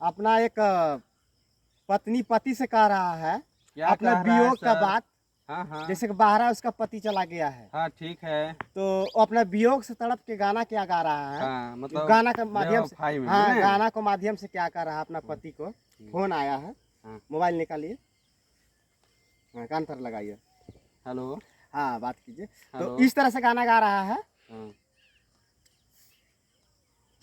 अपना एक पत्नी पति से कह रहा है क्या अपना कह रहा है वियोग का सर? बात। हाँ हाँ जैसे कि बाहर उसका पति चला गया है, हाँ ठीक है। तो वो अपना वियोग से तड़प के गाना क्या गा रहा है। हाँ मतलब गाना के माध्यम से, बेवफाई में हाँ ना? गाना के माध्यम से क्या कर रहा है अपना पति को। फोन आया है, हाँ। मोबाइल निकालिए, हाँ कान पर लगाइए, हेलो हाँ बात कीजिए। तो हेलो। इस तरह से गाना गा रहा है हाँ।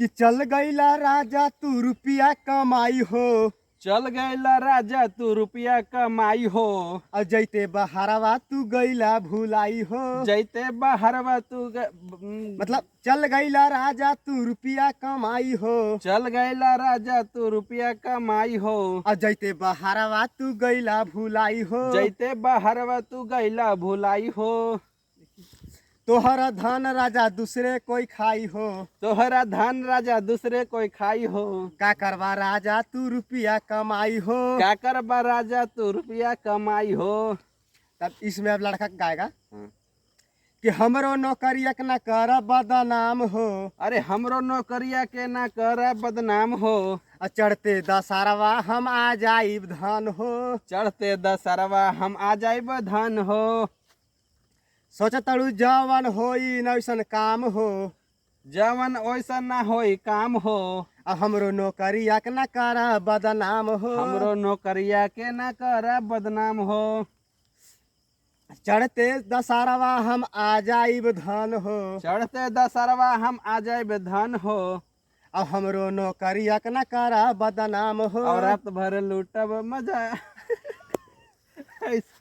कि चल गईला राजा तू रुपया कमाई हो, चल गईला राजा तू रुपया कमाई हो, और जैते बहारवा तू गईला भुलाई हो। जैते बाहरवा तू मतलब चल गईला राजा तू रुपया कमाई हो, चल गईला राजा तू रुपया कमाई हो, और जैते बहारवा तू गईला भुलाई हो। जैते बाहरवा तू गईला भुलाई हो, तोहर धन राजा दूसरे कोई खाई हो, तोहरा धन राजा दूसरे कोई खाई हो, का करवा राजा तू रुपया कमाई हो। क्या करबा राजा तू रुपया कमाई हो। तब इसमें अब लड़का गाएगा हाँ। कि हमरो नौकरिया के न कर बदनाम हो, अरे हमरो नौकरिया के ना कर बदनाम हो, और चढ़ते दशहरवा हम आ जाइब धन हो। चढ़ते दशहरवा हम आ जाइब धन हो, सोचतड़ू जवन होई नैसन काम हो, जवन ओइसा ना होई काम हो, और हमरो नौकरिया के न कर बदनाम हो। हमरो नौकरिया के ना कर बदनाम हो, चढ़ते दशहरवा हम आ जाइब धन हो, चढ़ते दशहरवा हम आ जाइब धन हो, और हमरो नौकरिया के न कर बदनाम हो। और रात भर लूटब मजा। ऐसा